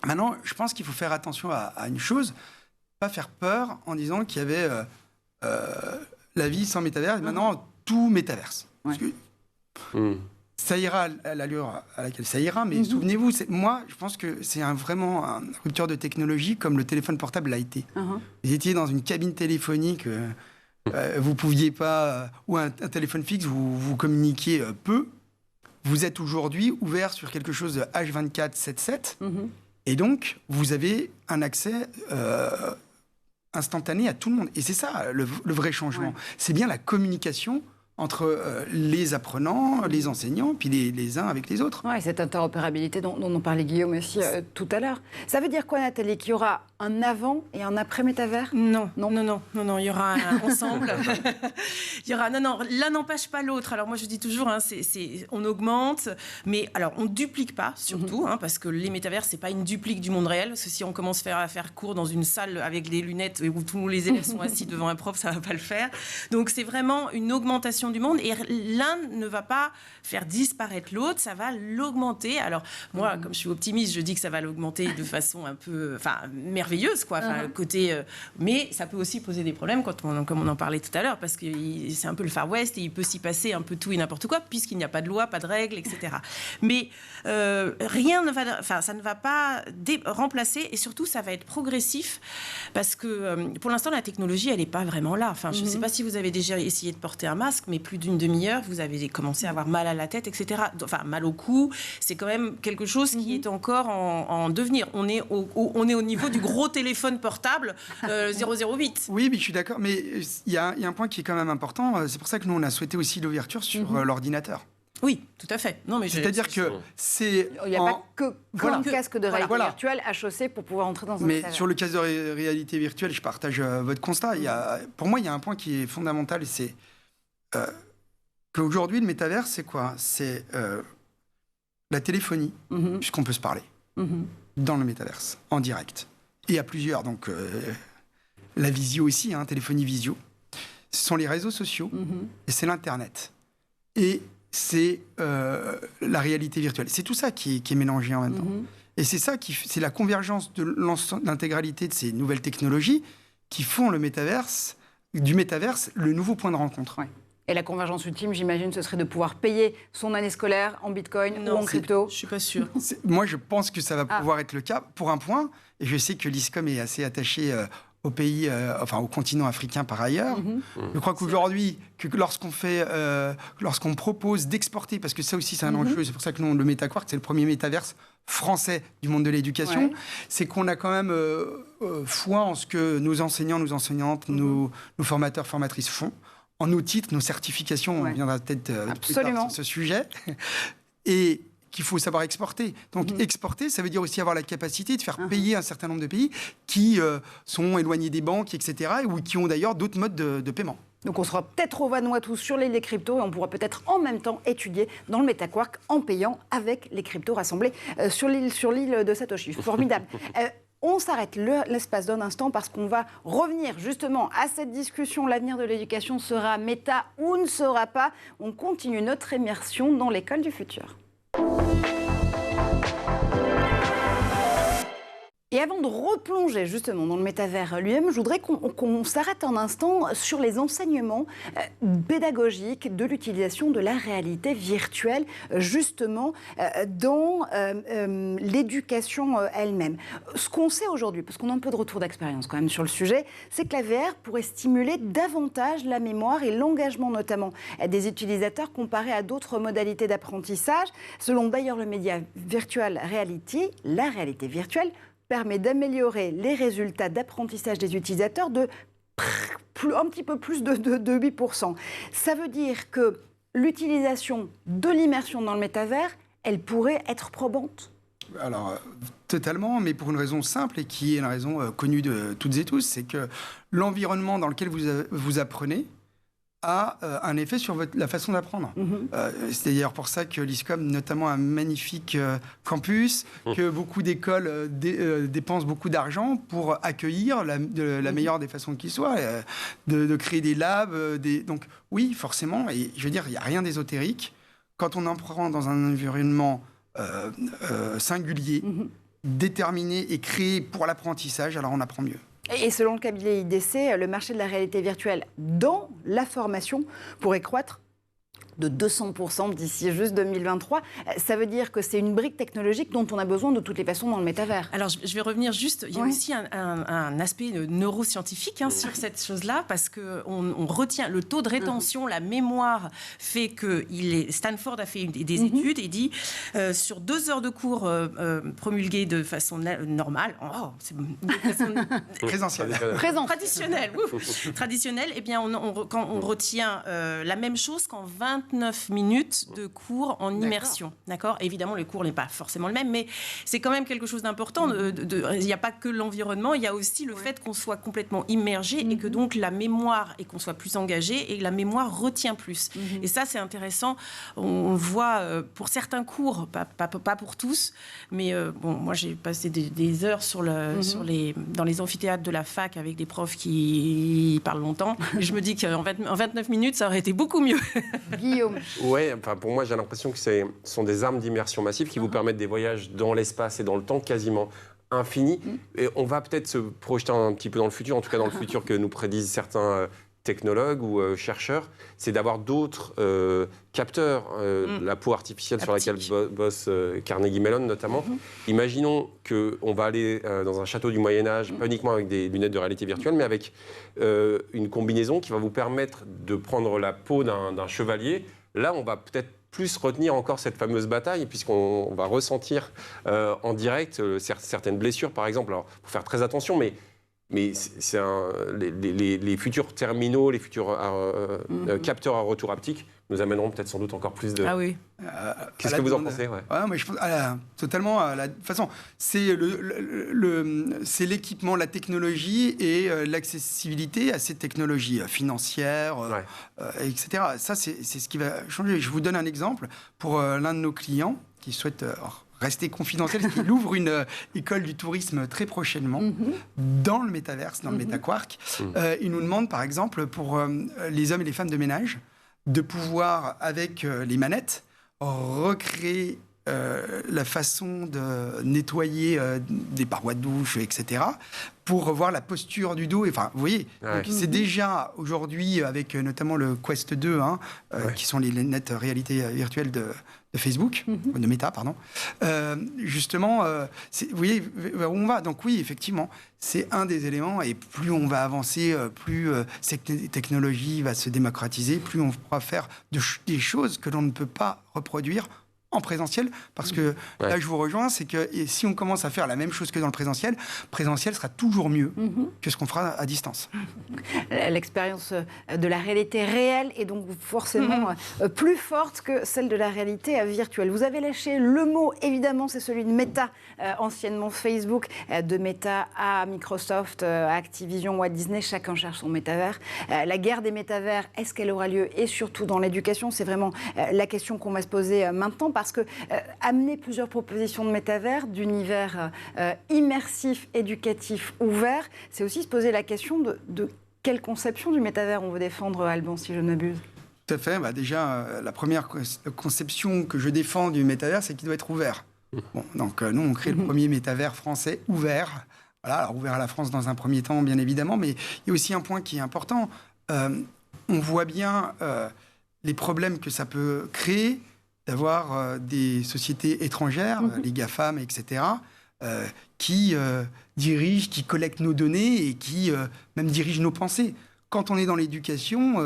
Maintenant, je pense qu'il faut faire attention à une chose, pas faire peur en disant qu'il y avait la vie sans métavers, et maintenant tout métaverse. Parce que ça ira à l'allure à laquelle ça ira, mais souvenez-vous, moi, je pense que c'est vraiment une rupture de technologie comme le téléphone portable l'a été. Vous étiez dans une cabine téléphonique, vous pouviez pas, ou un téléphone fixe, vous communiquiez peu. Vous êtes aujourd'hui ouvert sur quelque chose de H24, 7/7, et donc vous avez un accès instantané à tout le monde. Et c'est ça le vrai changement. Ouais. C'est bien la communication entre les apprenants, les enseignants, puis les uns avec les autres. Oui, cette interopérabilité dont on parlait Guillaume aussi tout à l'heure. Ça veut dire quoi, Nathalie? Qu'il y aura un avant et un après métavers? Non, il y aura un ensemble. Il y aura, l'un n'empêche pas l'autre. Alors moi je dis toujours, on augmente, mais alors on duplique pas surtout, parce que les métavers c'est pas une duplique du monde réel. Parce que si on commence à faire cours dans une salle avec des lunettes où tous les élèves sont assis devant un prof, ça va pas le faire. Donc c'est vraiment une augmentation du monde, et l'un ne va pas faire disparaître l'autre, ça va l'augmenter. Alors moi, comme je suis optimiste, je dis que ça va l'augmenter de façon un peu, merveilleuse, quoi. Côté, mais ça peut aussi poser des problèmes, comme on en parlait tout à l'heure, parce que c'est un peu le Far West et il peut s'y passer un peu tout et n'importe quoi, puisqu'il n'y a pas de loi, pas de règles, etc. Mais rien ne va, ça ne va pas remplacer, et surtout ça va être progressif, parce que pour l'instant la technologie elle n'est pas vraiment là. Je ne sais pas si vous avez déjà essayé de porter un masque, mais plus d'une demi-heure, vous avez commencé à avoir mal à la tête, etc. Mal au cou. C'est quand même quelque chose qui est encore en devenir. On est au niveau du gros téléphone portable 008. Oui, mais je suis d'accord. Mais il y a un point qui est quand même important. C'est pour ça que nous, on a souhaité aussi l'ouverture sur l'ordinateur. Oui, tout à fait. Non, mais c'est-à-dire que c'est... Il n'y a pas qu'un casque de réalité virtuelle à chausser pour pouvoir entrer dans un Mais métavers. sur le casque de réalité virtuelle, je partage votre constat. Pour moi, il y a un point qui est fondamental, et c'est qu'aujourd'hui, le métavers, c'est quoi? C'est la téléphonie, puisqu'on peut se parler dans le métaverse, en direct. Et à plusieurs, donc la visio aussi, téléphonie visio. Ce sont les réseaux sociaux, et c'est l'Internet. Et c'est la réalité virtuelle. C'est tout ça qui est mélangé en même temps. Et c'est ça c'est la convergence de l'intégralité de ces nouvelles technologies qui font du métaverse le nouveau point de rencontre. Ouais. Et la convergence ultime, j'imagine, ce serait de pouvoir payer son année scolaire en bitcoin ou en crypto. Je suis pas sûre. Moi, je pense que ça va pouvoir être le cas pour un point. Et je sais que l'ISCOM est assez attaché au pays, au continent africain par ailleurs. Je crois qu'aujourd'hui, lorsqu'on propose d'exporter, parce que ça aussi c'est un enjeu, c'est pour ça que nous, le MetaQuark, c'est le premier métaverse français du monde de l'éducation, c'est qu'on a quand même foi en ce que nos enseignants, nos enseignantes, nos formateurs, formatrices font, en nos titres, nos certifications, on viendra peut-être plus tard sur ce sujet, et qu'il faut savoir exporter. Donc exporter, ça veut dire aussi avoir la capacité de faire payer un certain nombre de pays qui sont éloignés des banques, etc., ou qui ont d'ailleurs d'autres modes de paiement. Donc on sera peut-être au Vanuatu sur l'île des cryptos, et on pourra peut-être en même temps étudier dans le MetaQuark en payant avec les cryptos rassemblés sur l'île de Satoshi. Formidable. On s'arrête l'espace d'un instant parce qu'on va revenir justement à cette discussion. L'avenir de l'éducation sera méta ou ne sera pas. On continue notre immersion dans l'école du futur. Et avant de replonger justement dans le métavers lui-même, je voudrais qu'on s'arrête un instant sur les enseignements pédagogiques de l'utilisation de la réalité virtuelle, justement dans l'éducation elle-même. Ce qu'on sait aujourd'hui, parce qu'on a un peu de retour d'expérience quand même sur le sujet, c'est que la VR pourrait stimuler davantage la mémoire et l'engagement notamment des utilisateurs comparé à d'autres modalités d'apprentissage. Selon d'ailleurs le média Virtual Reality, la réalité virtuelle permet d'améliorer les résultats d'apprentissage des utilisateurs de un petit peu plus de 8%. Ça veut dire que l'utilisation de l'immersion dans le métavers, elle pourrait être probante ? Alors, totalement, mais pour une raison simple et qui est une raison connue de toutes et tous, c'est que l'environnement dans lequel vous apprenez a un effet sur la façon d'apprendre. C'est d'ailleurs pour ça que l'ISCOM, notamment, a un magnifique campus, que beaucoup d'écoles dépensent beaucoup d'argent pour accueillir la meilleure des façons qui soit, de créer des labs. Donc oui, forcément, et je veux dire, il n'y a rien d'ésotérique. Quand on apprend dans un environnement singulier, déterminé et créé pour l'apprentissage, alors on apprend mieux. Et selon le cabinet IDC, le marché de la réalité virtuelle dans la formation pourrait croître de 200% d'ici juste 2023. Ça veut dire que c'est une brique technologique dont on a besoin de toutes les façons dans le métavers. Alors, je vais revenir juste, il y a aussi un aspect neuroscientifique sur cette chose-là, parce qu'on retient le taux de rétention, la mémoire fait que Stanford a fait des études et dit sur 2 heures de cours promulgués de façon normale, traditionnelle, eh bien, quand on retient la même chose qu'en 29 minutes de cours en immersion. D'accord. Évidemment, le cours n'est pas forcément le même, mais c'est quand même quelque chose d'important. Il n'y a pas que l'environnement, il y a aussi le fait qu'on soit complètement immergé et que donc la mémoire, et qu'on soit plus engagé et que la mémoire retient plus. Et ça, c'est intéressant. On voit pour certains cours, pas pour tous, mais moi, j'ai passé des heures dans les amphithéâtres de la fac avec des profs qui parlent longtemps. Et je me dis qu'en 29 minutes, ça aurait été beaucoup mieux. Guillaume. Ouais, enfin pour moi j'ai l'impression que ce sont des armes d'immersion massive qui vous permettent des voyages dans l'espace et dans le temps quasiment infinis. Et on va peut-être se projeter un petit peu dans le futur, en tout cas dans le futur que nous prédisent certains technologues ou chercheurs, c'est d'avoir d'autres capteurs, la peau artificielle sur laquelle bosse Carnegie Mellon notamment. Imaginons qu'on va aller dans un château du Moyen-Âge, pas uniquement avec des lunettes de réalité virtuelle, mais avec une combinaison qui va vous permettre de prendre la peau d'un chevalier. Là, on va peut-être plus retenir encore cette fameuse bataille, puisqu'on va ressentir en direct certaines blessures, par exemple. Alors, il faut faire très attention, mais les futurs terminaux, les futurs capteurs à retour haptique nous amèneront peut-être sans doute encore plus de... Ah oui. Qu'est-ce que vous en pensez? Mais je pense totalement. De toute façon, c'est l'équipement, la technologie et l'accessibilité à ces technologies financières, etc. Ça, c'est ce qui va changer. Je vous donne un exemple pour l'un de nos clients qui souhaite... rester confidentiel, parce qu'il ouvre une école du tourisme très prochainement dans le métaverse, dans le MetaQuark. Il nous demande, par exemple, pour les hommes et les femmes de ménage, de pouvoir, avec les manettes, recréer la façon de nettoyer des parois de douche, etc., pour revoir la posture du dos. Enfin, vous voyez, c'est déjà aujourd'hui, avec notamment le Quest 2, qui sont les lunettes réalité virtuelle de Facebook, de Meta, pardon. Justement, vous voyez vers où on va. Donc oui, effectivement, c'est un des éléments. Et plus on va avancer, plus cette technologie va se démocratiser, plus on pourra faire des choses que l'on ne peut pas reproduire en présentiel, parce que là je vous rejoins, c'est que si on commence à faire la même chose que dans le présentiel sera toujours mieux que ce qu'on fera à distance. L'expérience de la réalité réelle est donc forcément plus forte que celle de la réalité virtuelle. Vous avez lâché le mot, évidemment, c'est celui de Meta, anciennement Facebook, de Meta à Microsoft, à Activision ou à Disney, chacun cherche son métavers. La guerre des métavers, est-ce qu'elle aura lieu? Et surtout dans l'éducation, c'est vraiment la question qu'on va se poser maintenant, parce que amener plusieurs propositions de métavers, d'univers immersif, éducatif, ouvert, c'est aussi se poser la question de quelle conception du métavers on veut défendre, Alban, si je ne m'abuse. Tout à fait. Déjà, la première conception que je défends du métavers, c'est qu'il doit être ouvert. Bon, donc nous, on crée le premier métavers français ouvert. Voilà, alors ouvert à la France dans un premier temps, bien évidemment, mais il y a aussi un point qui est important. On voit bien les problèmes que ça peut créer d'avoir des sociétés étrangères, les GAFAM, etc., qui dirigent, qui collectent nos données et qui même dirigent nos pensées. Quand on est dans l'éducation,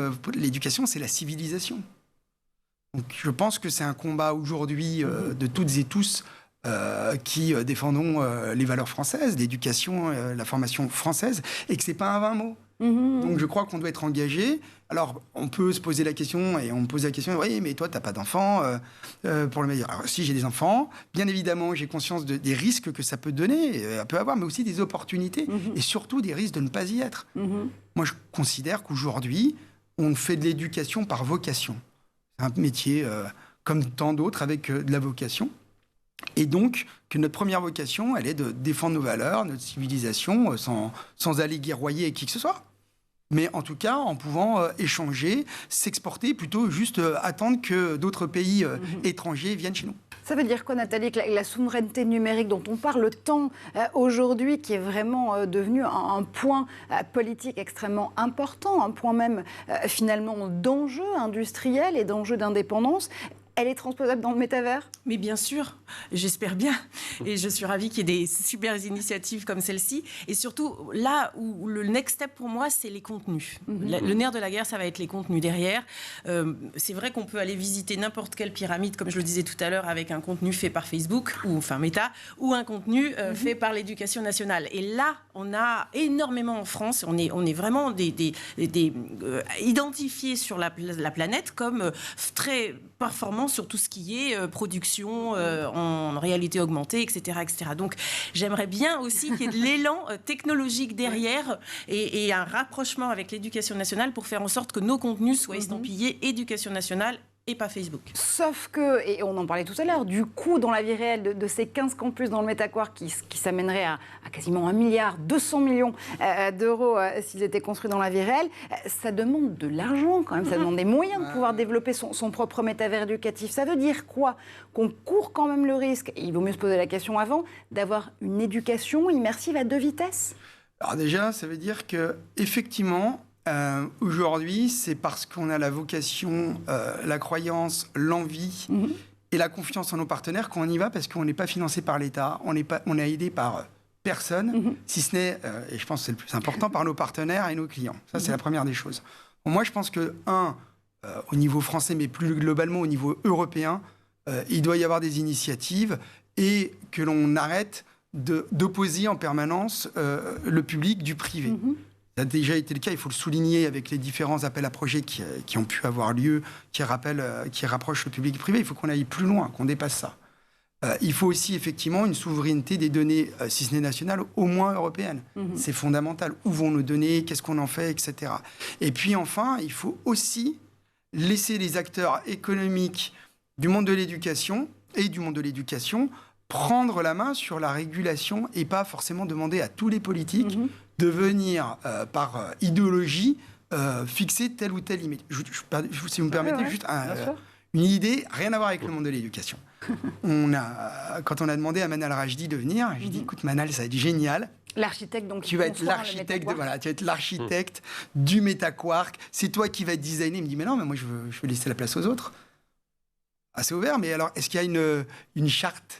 c'est la civilisation. Donc je pense que c'est un combat aujourd'hui de toutes et tous qui défendons les valeurs françaises, l'éducation, la formation française, et que c'est pas un vain mot. Donc je crois qu'on doit être engagé. Alors on peut se poser la question, et on me pose la question, oui, mais toi, t'as pas d'enfants, pour le meilleur. Alors si j'ai des enfants, bien évidemment, j'ai conscience des risques que ça peut donner, peut avoir, mais aussi des opportunités, et surtout des risques de ne pas y être. Moi, je considère qu'aujourd'hui, on fait de l'éducation par vocation. C'est un métier comme tant d'autres avec de la vocation. Et donc, que notre première vocation, elle est de défendre nos valeurs, notre civilisation, sans aller guerroyer avec qui que ce soit. Mais en tout cas, en pouvant échanger, s'exporter, plutôt juste attendre que d'autres pays étrangers viennent chez nous. Ça veut dire quoi, Nathalie, que la souveraineté numérique dont on parle tant aujourd'hui, qui est vraiment devenu un point politique extrêmement important, un point même finalement d'enjeu industriel et d'enjeu d'indépendance, elle est transposable dans le métavers? Mais bien sûr, j'espère bien. Et je suis ravie qu'il y ait des super initiatives comme celle-ci. Et surtout, là où le next step pour moi, c'est les contenus. Le nerf de la guerre, ça va être les contenus derrière. C'est vrai qu'on peut aller visiter n'importe quelle pyramide, comme je le disais tout à l'heure, avec un contenu fait par Facebook, ou enfin Meta, ou un contenu fait par l'Éducation nationale. Et là, on a énormément en France, on est vraiment identifiés sur la planète comme très performants sur tout ce qui est production en réalité augmentée, etc., etc. Donc, j'aimerais bien aussi qu'il y ait de l'élan technologique derrière et un rapprochement avec l'Éducation nationale pour faire en sorte que nos contenus soient estampillés Éducation nationale et pas Facebook. Sauf que, et on en parlait tout à l'heure, du coût dans la vie réelle de ces 15 campus dans le MetaQuark qui s'amènerait à quasiment 1,2 milliard d'euros s'ils étaient construits dans la vie réelle, ça demande de l'argent quand même, ça demande des moyens de pouvoir développer son propre métavers éducatif. Ça veut dire quoi? Qu'on court quand même le risque, et il vaut mieux se poser la question avant, d'avoir une éducation immersive à 2 vitesses? Alors déjà, ça veut dire que effectivement, aujourd'hui, c'est parce qu'on a la vocation, la croyance, l'envie et la confiance en nos partenaires qu'on y va, parce qu'on n'est pas financé par l'État, on est aidé par personne, si ce n'est, et je pense que c'est le plus important, par nos partenaires et nos clients. Ça, c'est la première des choses. Bon, moi, je pense que, au niveau français, mais plus globalement au niveau européen, il doit y avoir des initiatives et que l'on arrête d'opposer en permanence le public du privé. Ça a déjà été le cas, il faut le souligner, avec les différents appels à projets qui ont pu avoir lieu, qui rapprochent le public privé. Il faut qu'on aille plus loin, qu'on dépasse ça. Il faut aussi effectivement une souveraineté des données, si ce n'est nationale, au moins européenne. C'est fondamental. Où vont nos données, qu'est-ce qu'on en fait, etc. Et puis enfin, il faut aussi laisser les acteurs économiques du monde de l'éducation prendre la main sur la régulation et pas forcément demander à tous les politiques de venir, par idéologie, fixer telle ou telle limite. Si vous me permettez, juste une idée, rien à voir avec le monde de l'éducation. Quand on a demandé à Manal Rajdi de venir, j'ai dit, écoute Manal, ça va être génial. L'architecte, donc, tu vas être l'architecte, tu vas être l'architecte du MetaQuark. C'est toi qui vas designer. Il me dit, mais non, mais moi je veux laisser la place aux autres. Assez ouvert, mais alors, est-ce qu'il y a une charte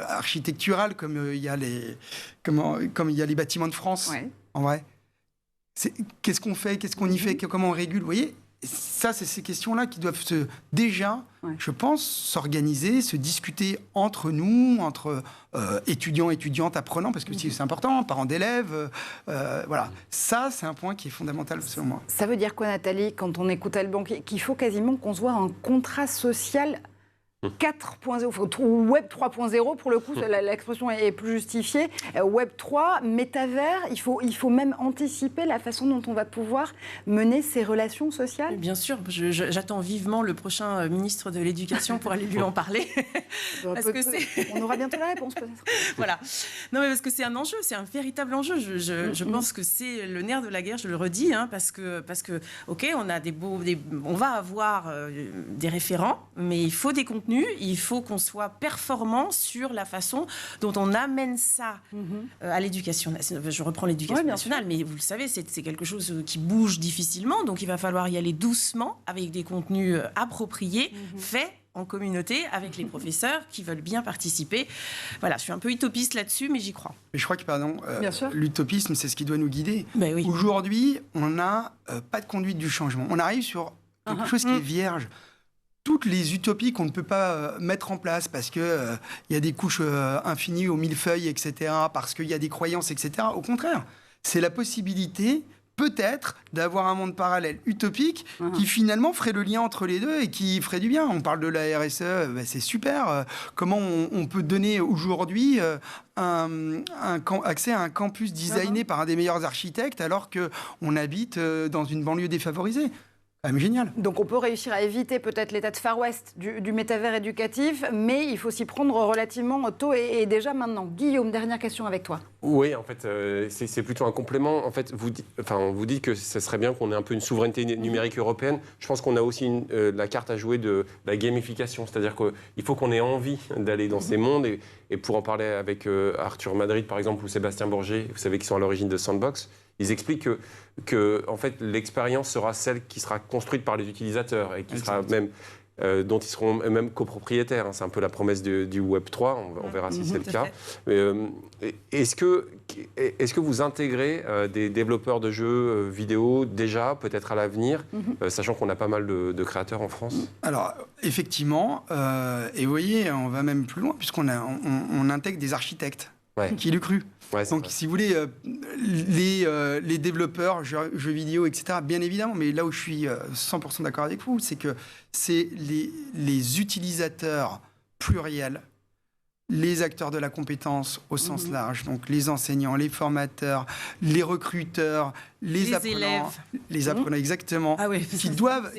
architecturale, comme il y a les bâtiments de France, en vrai? Qu'est-ce qu'on fait? Qu'est-ce qu'on y fait? Comment on régule? Vous voyez, ça, c'est ces questions-là qui doivent déjà, je pense, s'organiser, se discuter entre nous, entre étudiants, étudiantes, apprenants, parce que c'est important, parents d'élèves. Voilà. Ça, c'est un point qui est fondamental, selon moi. Ça veut dire quoi, Nathalie, quand on écoute Alban, qu'il faut quasiment qu'on se voit un contrat social 4.0, ou Web 3.0, pour le coup, l'expression est plus justifiée. Web 3, métavers, il faut même anticiper la façon dont on va pouvoir mener ces relations sociales. Bien sûr, j'attends vivement le prochain ministre de l'Éducation pour aller lui en parler. On aura bientôt la réponse, peut-être. Voilà. Non, mais parce que c'est un enjeu, c'est un véritable enjeu. Je pense que c'est le nerf de la guerre, je le redis, parce que ok, on a on va avoir des référents, mais il faut des contenus contenu, il faut qu'on soit performant sur la façon dont on amène ça à l'éducation nationale. Je reprends l'éducation nationale, mais vous le savez, c'est quelque chose qui bouge difficilement, donc il va falloir y aller doucement, avec des contenus appropriés, faits en communauté, avec les professeurs qui veulent bien participer. Voilà, je suis un peu utopiste là-dessus, mais j'y crois. Mais je crois que, Bien sûr. l'utopisme, c'est ce qui doit nous guider. Ben oui. Aujourd'hui, on n'a pas de conduite du changement. On arrive sur quelque chose qui est vierge. Toutes les utopies qu'on ne peut pas mettre en place parce qu'il y a des couches infinies au millefeuille, etc., parce qu'il y a des croyances, etc. Au contraire, c'est la possibilité peut-être d'avoir un monde parallèle utopique qui finalement ferait le lien entre les deux et qui ferait du bien. On parle de la RSE, c'est super. Comment on peut donner aujourd'hui accès à un campus designé par un des meilleurs architectes alors qu'on habite dans une banlieue défavorisée? Quand même génial. Donc on peut réussir à éviter peut-être l'état de Far West du métavers éducatif, mais il faut s'y prendre relativement tôt et déjà maintenant. Guillaume, dernière question avec toi. Oui, en fait, c'est plutôt un complément. En fait, vous dites que ce serait bien qu'on ait un peu une souveraineté numérique européenne. Je pense qu'on a aussi la carte à jouer de la gamification. C'est-à-dire qu'il faut qu'on ait envie d'aller dans ces mondes. Et pour en parler avec Arthur Madrid, par exemple, ou Sébastien Bourget, vous savez, qui sont à l'origine de Sandbox, ils expliquent que en fait, l'expérience sera celle qui sera construite par les utilisateurs et qui sera même dont ils seront même copropriétaires. C'est un peu la promesse du Web 3. On verra si c'est le cas. Est-ce que vous intégrez des développeurs de jeux vidéo déjà, peut-être à l'avenir, sachant qu'on a pas mal de créateurs en France? Alors, effectivement, et vous voyez, on va même plus loin, puisqu'on on intègre des architectes. Qui l'eût cru? Donc, si vous voulez, les développeurs, jeux vidéo, etc., bien évidemment, mais là où je suis 100% d'accord avec vous, c'est que c'est les utilisateurs pluriels, les acteurs de la compétence au sens large, donc les enseignants, les formateurs, les recruteurs, les apprenants, élèves. Les apprenants, exactement, qui doivent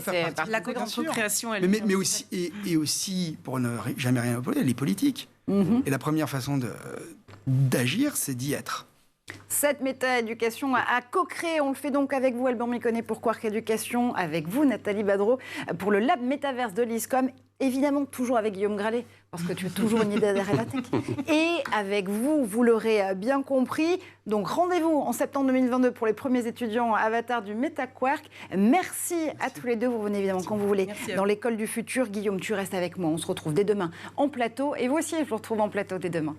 faire partie. La co-création, mais aussi, et aussi, pour ne jamais rien opposer, les politiques. Et la première façon d'agir, c'est d'y être. Cette méta-éducation à co-créer, on le fait donc avec vous, Alban Méconnet, pour Quark Éducation, avec vous, Nathalie Badreau, pour le Lab Métaverse de l'ISCOM, évidemment toujours avec Guillaume Gralet, parce que tu as toujours une idée derrière la tech. Et avec vous, vous l'aurez bien compris. Donc rendez-vous en septembre 2022 pour les premiers étudiants avatars du MetaQuark. Merci à tous les deux. Vous venez évidemment quand vous voulez dans l'école du futur. Guillaume, tu restes avec moi. On se retrouve dès demain en plateau. Et vous aussi, je vous retrouve en plateau dès demain.